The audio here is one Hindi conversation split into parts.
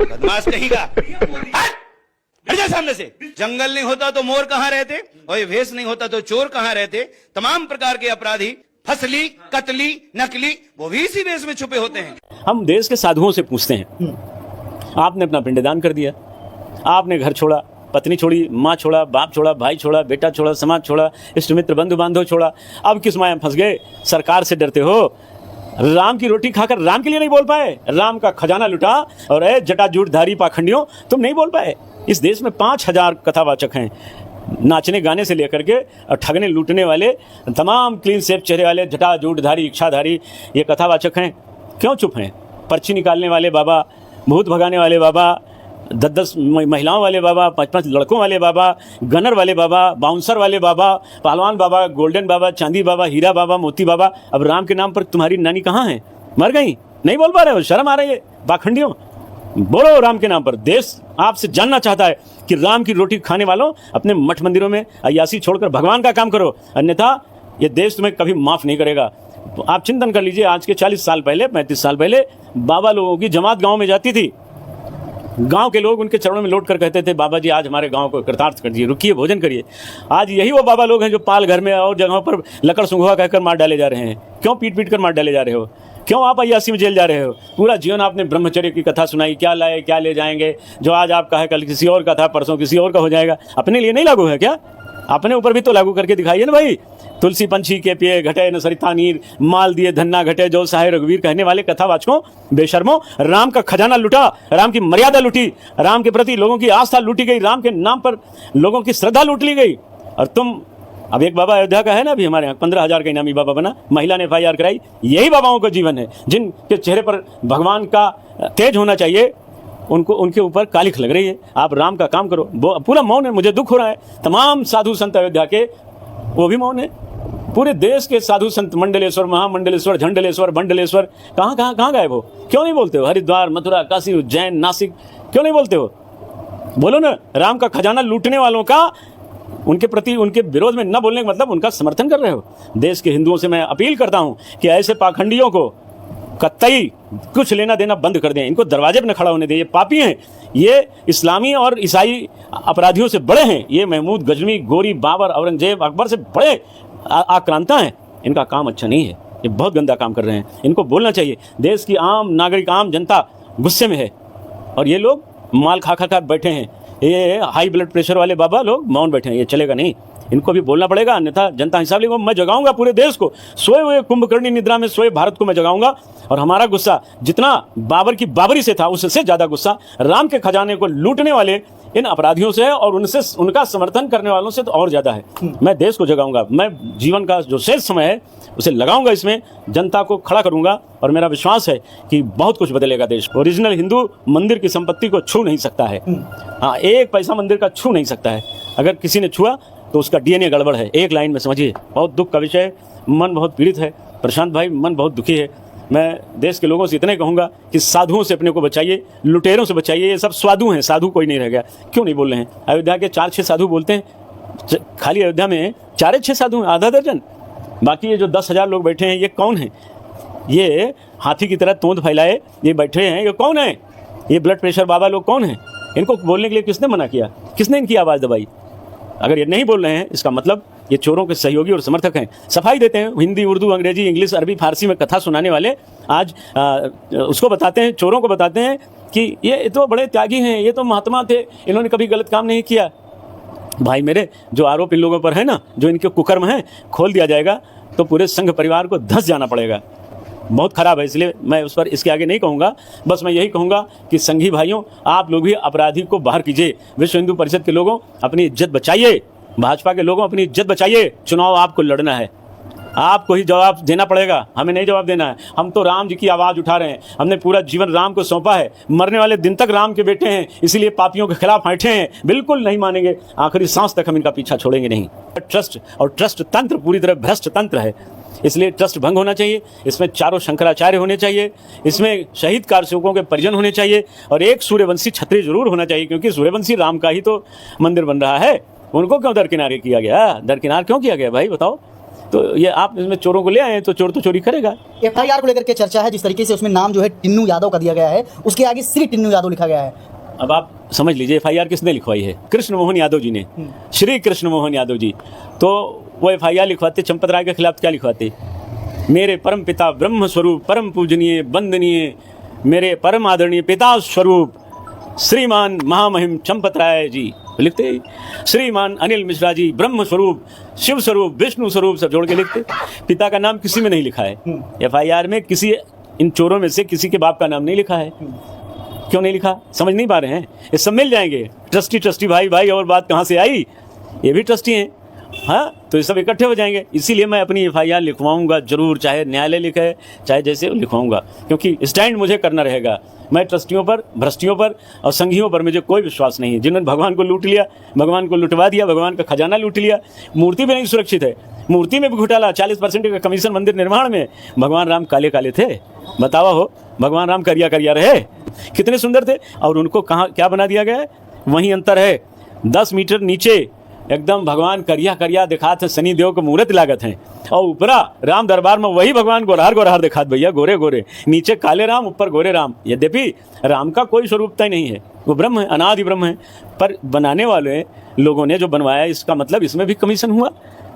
बदमाश कहीं का, हट जा सामने से। जंगल नहीं होता तो मोर कहां रहते, और ये भेष नहीं होता तो चोर कहां रहते। तमाम प्रकार के अपराधी, फसली, कतली, नकली, वो भी इसी भेष में छुपे होते हैं। हम देश के साधुओं से पूछते हैं, आपने अपना पिंडदान कर दिया, आपने घर छोड़ा, पत्नी छोड़ी, माँ छोड़ा, बाप छोड़ा, भाई छोड़ा, बेटा छोड़ा, समाज छोड़ा, इष्ट मित्र बंधु बांधव छोड़ा, अब किस माया में फंस गए? सरकार से डरते हो। राम की रोटी खाकर राम के लिए नहीं बोल पाए, राम का खजाना लुटा, और जटाजूटधारी पाखंडियों तुम नहीं बोल पाए। इस देश में 5000 कथावाचक हैं, नाचने गाने से लेकर के और ठगने लूटने वाले, तमाम क्लीन सेफ चेहरे वाले जटाजूटधारी इच्छाधारी ये कथावाचक हैं। क्यों चुप हैं? पर्ची निकालने वाले बाबा, भूत भगाने वाले बाबा, 10-10 महिलाओं वाले बाबा, 5-5 लड़कों वाले बाबा, गनर वाले बाबा, बाउंसर वाले बाबा, पहलवान बाबा, गोल्डन बाबा, चांदी बाबा, हीरा बाबा, मोती बाबा। अब राम के नाम पर तुम्हारी नानी कहाँ है? मर गई? नहीं बोल पा रहे हो? शर्म आ रही है पाखंडियों? बोलो राम के नाम पर। देश आपसे जानना चाहता है कि राम की रोटी खाने वालों, अपने मठ मंदिरों में अय्यासी छोड़कर भगवान का काम करो, अन्यथा ये देश तुम्हें कभी माफ नहीं करेगा। तो आप चिंतन कर लीजिए, आज के 40 साल पहले, 35 साल पहले बाबा लोगों की जमात गांव में जाती थी। गांव के लोग उनके चरणों में लौट कर कहते थे, बाबा जी आज हमारे गांव को कृतार्थ कर दिए, रुकिए भोजन करिए। आज यही वो बाबा लोग हैं जो पाल घर में और जगहों पर लकड़ सुंघवा कहकर मार डाले जा रहे हैं। क्यों पीट पीट कर मार डाले जा रहे हो? क्यों आप अय्यासी में जेल जा रहे हो? पूरा जीवन आपने ब्रह्मचर्य की कथा सुनाई, क्या लाए क्या ले जाएंगे, जो आज आपका है कल किसी और का था, परसों किसी और का हो जाएगा। अपने लिए नहीं लागू है क्या? अपने ऊपर भी तो लागू करके दिखाइए ना भाई। तुलसी पंछी के पिए घटे न सरिता नीर, माल दिए धन्ना घटे जो सहाय रघुवीर कहने वाले कथावाचकों, बेशर्मों, राम का खजाना लुटा, राम की मर्यादा लुटी, राम के प्रति लोगों की आस्था लूटी गई, राम के नाम पर लोगों की श्रद्धा लूट ली गई। और तुम, अब एक बाबा अयोध्या का है ना अभी हमारे यहाँ, 15,000 का इनामी बाबा बना, महिला ने FIR कराई। यही बाबाओं का जीवन है, जिनके चेहरे पर भगवान का तेज होना चाहिए, उनको उनके ऊपर कालिख लग रही है। आप राम का काम करो। वो पूरा मौन है, मुझे दुख हो रहा है। तमाम साधु संत अयोध्या के वो भी मौन है। पूरे देश के साधु संत, मंडलेश्वर, महामंडलेश्वर, झंडलेश्वर, बंडलेश्वर, कहाँ गायब हो? क्यों नहीं बोलते हो? हरिद्वार, मथुरा, काशी, उज्जैन, नासिक, क्यों नहीं बोलते हो? बोलो ना। राम का खजाना लूटने वालों का, उनके प्रति, उनके विरोध में न बोलने का मतलब उनका समर्थन कर रहे हो। देश के हिंदुओं से मैं अपील करता हूं कि ऐसे पाखंडियों को कतई कुछ लेना देना बंद कर दें। इनको दरवाजे पर न खड़ा होने दें। ये पापी हैं, ये इस्लामी और ईसाई अपराधियों से बड़े हैं। ये महमूद गजनी, गोरी, बाबर, औरंगजेब, अकबर से बड़े आक्रांता हैं। इनका काम अच्छा नहीं है, ये बहुत गंदा काम कर रहे हैं। इनको बोलना चाहिए। देश की आम नागरिक, आम जनता गुस्से में है, और ये लोग माल खा खा कर बैठे हैं। ये हाई ब्लड प्रेशर वाले बाबा लोग मौन बैठे हैं। ये चलेगा नहीं, इनको भी बोलना पड़ेगा, अन्यथा जनता हिसाब लेगा। मैं जगाऊंगा पूरे देश को, सोए हुए कुंभकर्णी निद्रा में सोए भारत को मैं जगाऊंगा। और हमारा गुस्सा जितना बाबर की बाबरी से था, उससे ज्यादा गुस्सा राम के खजाने को लूटने वाले इन अपराधियों से है, और उनसे, उनका समर्थन करने वालों से तो और ज्यादा है। मैं देश को जगाऊंगा। मैं जीवन का जो शेष समय है उसे लगाऊंगा, इसमें जनता को खड़ा करूंगा, और मेरा विश्वास है कि बहुत कुछ बदलेगा देश। ओरिजिनल हिंदू मंदिर की संपत्ति को छू नहीं सकता है। हाँ, एक पैसा मंदिर का छू नहीं सकता है। अगर किसी ने छुआ तो उसका DNA गड़बड़ है। एक लाइन में समझिए। बहुत दुख का विषय है, मन बहुत पीड़ित है। प्रशांत भाई, मन बहुत दुखी है। मैं देश के लोगों से इतने कहूंगा कि साधुओं से अपने को बचाइए, लुटेरों से बचाइए। ये सब साधु हैं, साधु कोई नहीं रह गया। क्यों नहीं बोल रहे हैं? अयोध्या के 4-6 साधु बोलते हैं। खाली अयोध्या में 4-6 साधु हैं, आधा दर्जन। बाकी ये जो 10,000 लोग बैठे हैं, ये कौन है? ये हाथी की तरह तोंद फैलाए ये बैठे हैं, ये कौन है? ये ब्लड प्रेशर बाबा लोग कौन है? इनको बोलने के लिए किसने मना किया? किसने इनकी आवाज़ दबाई? अगर ये नहीं बोल रहे हैं, इसका मतलब ये चोरों के सहयोगी और समर्थक हैं। सफाई देते हैं। हिंदी, उर्दू, अंग्रेजी, इंग्लिश, अरबी, फारसी में कथा सुनाने वाले आज उसको बताते हैं, चोरों को बताते हैं कि ये तो बड़े त्यागी हैं, ये तो महात्मा थे, इन्होंने कभी गलत काम नहीं किया। भाई मेरे, जो आरोप इन लोगों पर है ना, जो इनके कुकर्म हैं, खोल दिया जाएगा तो पूरे संघ परिवार को धंस जाना पड़ेगा। बहुत खराब है, इसलिए मैं उस पर इसके आगे नहीं कहूँगा। बस मैं यही कहूँगा कि संघी भाइयों, आप लोग भी अपराधी को बाहर कीजिए। विश्व हिंदू परिषद के लोगों, अपनी इज्जत बचाइए। भाजपा के लोगों, अपनी इज्जत बचाइए। चुनाव आपको लड़ना है, आपको ही जवाब देना पड़ेगा, हमें नहीं जवाब देना है। हम तो राम जी की आवाज़ उठा रहे हैं। हमने पूरा जीवन राम को सौंपा है। मरने वाले दिन तक राम के बेटे हैं, इसीलिए पापियों के खिलाफ बैठे हैं। बिल्कुल नहीं मानेंगे, आखिरी सांस तक हम इनका पीछा छोड़ेंगे नहीं। ट्रस्ट और ट्रस्ट तंत्र पूरी तरह भ्रष्ट तंत्र है, इसलिए ट्रस्ट भंग होना चाहिए। इसमें 4 शंकराचार्य होने चाहिए, इसमें शहीद कारसेवकों के परिजन होने चाहिए, और एक सूर्यवंशी छत्री जरूर होना चाहिए, क्योंकि सूर्यवंशी राम का ही तो मंदिर बन रहा है। उनको क्यों दरकिनार किया गया? दरकिनार क्यों किया गया भाई, बताओ? तो ये आप इसमें चोरों को ले आए तो चोर तो चोरी करेगा। एफआईआर को लेकर के चर्चा है, जिस तरीके से उसमें नाम जो है टिन्नू यादव का दिया गया है, उसके आगे श्री टिन्नू यादव लिखा गया है। अब आप समझ लीजिए एफआईआर किसने लिखवाई है? कृष्ण मोहन यादव जी ने, श्री कृष्ण मोहन यादव जी। तो वो एफआईआर लिखवाते चंपत राय के खिलाफ क्या लिखवाते? मेरे परम पिता ब्रह्म स्वरूप परम पूजनीय वंदनीय मेरे परम आदरणीय पिता स्वरूप श्रीमान महामहिम चंपत राय जी लिखते। श्रीमान अनिल मिश्रा जी ब्रह्म स्वरूप शिव स्वरूप विष्णु स्वरूप सब जोड़ के लिखते। पिता का नाम किसी में नहीं लिखा है एफआईआर में, किसी इन चोरों में से किसी के बाप का नाम नहीं लिखा है। क्यों नहीं लिखा? समझ नहीं पा रहे हैं? ये सब मिल जाएंगे। ट्रस्टी भाई भाई और बात कहाँ से आई? ये भी ट्रस्टी हैं। हाँ, तो ये सब इकट्ठे हो जाएंगे। इसीलिए मैं अपनी एफआईआर लिखवाऊंगा जरूर, चाहे न्यायालय लिखे चाहे जैसे लिखवाऊंगा, क्योंकि स्टैंड मुझे करना रहेगा। मैं ट्रस्टियों पर, भ्रष्टियों पर और संघियों पर मुझे कोई विश्वास नहीं है, जिन्होंने भगवान को लूट लिया, भगवान को लुटवा दिया, भगवान का खजाना लूट लिया। मूर्ति भी नहीं सुरक्षित है, मूर्ति में भी घोटाला, 40% का कमीशन मंदिर निर्माण में। भगवान राम काले काले थे, बतावा हो, भगवान राम करिया करिया रहे, कितने सुंदर थे। और उनको कहाँ क्या बना दिया गया है? वहीं अंतर है, 10 मीटर नीचे एकदम भगवान करिया करिया दिखाते, शनि देव को मूर्त लागत हैं, और ऊपरा राम दरबार में वही भगवान गोरहार गोरहार दिखात भैया, गोरे गोरे, नीचे काले राम ऊपर गोरे राम। यद्यपि राम का कोई स्वरूपता ही नहीं है, वो ब्रह्म है, अनादि ब्रह्म है। पर बनाने वाले लोगों ने जो बनवाया, इसका मतलब इसमें भी कमीशन हुआ,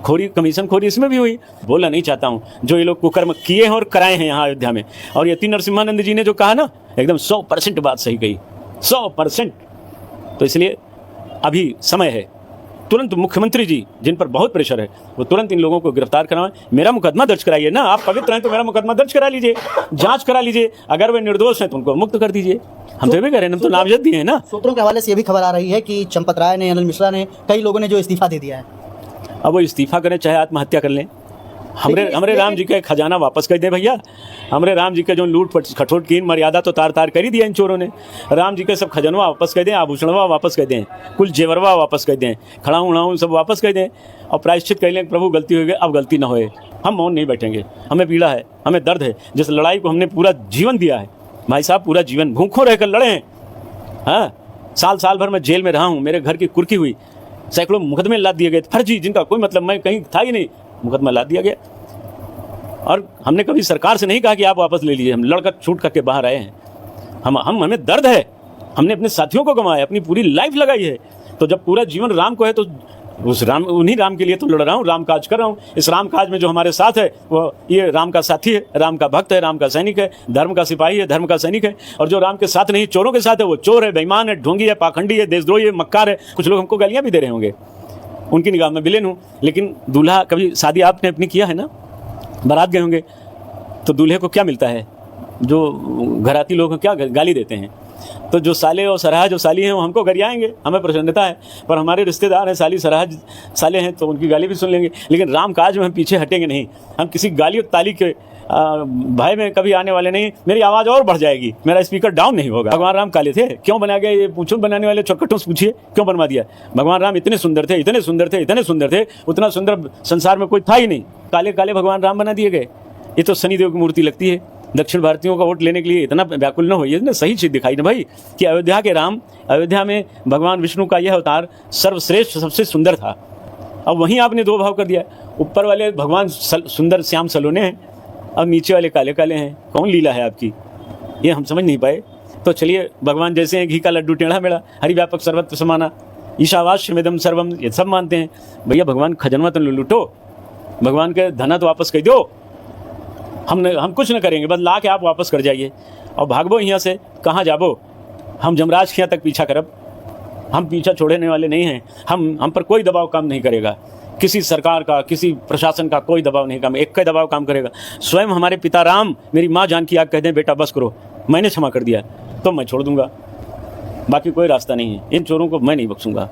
कमीशन खोरी इसमें भी हुई। बोलना नहीं चाहता हूँ, जो ये लोग कुकर्म किए हैं और कराए हैं यहाँ अयोध्या में। और यति नरसिम्हानंद जी ने जो कहा ना, एकदम 100% बात सही कही, 100%। तो इसलिए अभी समय है, तुरंत मुख्यमंत्री जी जिन पर बहुत प्रेशर है, वो तुरंत इन लोगों को गिरफ्तार करवाएं। मेरा मुकदमा दर्ज कराइए ना, आप पवित्र हैं तो मेरा मुकदमा दर्ज करा लीजिए, जांच करा लीजिए। अगर वे निर्दोष हैं तो उनको मुक्त कर दीजिए। हम तो ये भी कह रहे हैं, हम तो नामजद दिए हैं ना। सूत्रों के हवाले से ये भी खबर आ रही है कि चंपत राय ने, अनिल मिश्रा ने, कई लोगों ने जो इस्तीफा दे दिया है। अब वो इस्तीफा करें चाहे आत्महत्या कर लें, हमरे राम जी का खजाना वापस कर दें भैया। हमरे राम जी के जो लूट खटोट की मर्यादा तो तार तार कर ही दिया इन चोरों ने। राम जी के सब खजनवा वापस कर दें, आभूषणवा वापस कर दें, कुल जेवरवा वापस कर दें, खड़ाऊँ उड़ाऊँ सब वापस कर दें, और प्रायश्चित कर लें, प्रभु गलती हो गई, अब गलती ना होए। हम मौन नहीं बैठेंगे, हमें पीड़ा है, हमें दर्द है। जिस लड़ाई को हमने पूरा जीवन दिया है भाई साहब, पूरा जीवन भूखों रहकर लड़े हैं। हाँ, साल भर मैं जेल में रहा हूँ, मेरे घर की कुर्की हुई, सैकड़ों मुकदमे लाद दिए गए फर्जी, जिनका कोई मतलब मैं कहीं था ही नहीं, मुकदमा लाद दिया गया। और हमने कभी सरकार से नहीं कहा कि आप वापस ले लीजिए, हम लड़कर छूट करके बाहर आए हैं। हमें दर्द है, हमने अपने साथियों को गंवाया, अपनी पूरी लाइफ लगाई है। तो जब पूरा जीवन राम को है तो उन्हीं राम के लिए तो लड़ रहा हूँ, राम काज कर रहा हूँ। इस राम काज में जो हमारे साथ है वो ये राम का साथी है, राम का भक्त है, राम का सैनिक है, धर्म का सिपाही है, धर्म का सैनिक है। और जो राम के साथ नहीं, चोरों के साथ है, वो चोर है, बेईमान है, ढोंगी है, पाखंडी है, देशद्रोही है, मक्कार है। कुछ लोग हमको गालियाँ भी दे रहे होंगे, उनकी निगाह में विलेन हूँ। लेकिन दूल्हा, कभी शादी आपने अपनी किया है ना, बारात गए होंगे, तो दूल्हे को क्या मिलता है? जो घराती लोग क्या गाली देते हैं। तो जो साले और सराह जो साली हैं वो हमको गरियाएंगे, हमें प्रसन्नता है। पर हमारे रिश्तेदार हैं, साली सराह साले हैं, तो उनकी गाली भी सुन लेंगे। लेकिन राम काज में हम पीछे हटेंगे नहीं, हम किसी गाली और ताली के भाई में कभी आने वाले नहीं। मेरी आवाज़ और बढ़ जाएगी, मेरा स्पीकर डाउन नहीं होगा। भगवान राम काले थे, क्यों बना गया? ये पूछो बनाने वाले चौकटों से पूछिए, क्यों बनवा दिया? भगवान राम इतने सुंदर थे, इतने सुंदर थे, इतने सुंदर थे, उतना सुंदर संसार में कोई था ही नहीं। काले काले भगवान राम बना दिए गए। ये तो शनिदेव की मूर्ति लगती है। दक्षिण भारतीयों का वोट लेने के लिए इतना व्याकुल न होइए ना, सही चीज़ दिखाई ना भाई कि अयोध्या के राम, अयोध्या में भगवान विष्णु का यह अवतार सर्वश्रेष्ठ सबसे सुंदर था। अब वहीं आपने दो भाव कर दिया, ऊपर वाले भगवान सुंदर श्याम सलोने हैं और नीचे वाले काले काले हैं। कौन लीला है आपकी, ये हम समझ नहीं पाए। तो चलिए, भगवान जैसे हैं, घी का लड्डू टेढ़ा मेढ़ा, हरि व्यापक सर्वत्र समाना, ईशावास्यमिदं सर्वम, ये सब मानते हैं। भैया भगवान खजनवा तो लूटो, भगवान के धना तो वापस कर दो। हम कुछ न करेंगे, बस ला के आप वापस कर जाइए और भागबो यहाँ से। कहाँ जाबो? हम जमराज के यहाँ तक पीछा करब, हम पीछा छोड़ने वाले नहीं हैं। हम पर कोई दबाव काम नहीं करेगा, किसी सरकार का, किसी प्रशासन का कोई दबाव नहीं काम, एक का दबाव काम करेगा। स्वयं हमारे पिता राम, मेरी माँ जानकी आग कह दें बेटा बस करो, मैंने क्षमा कर दिया, तो मैं छोड़ दूंगा। बाकी कोई रास्ता नहीं है, इन चोरों को मैं नहीं बख्शूंगा।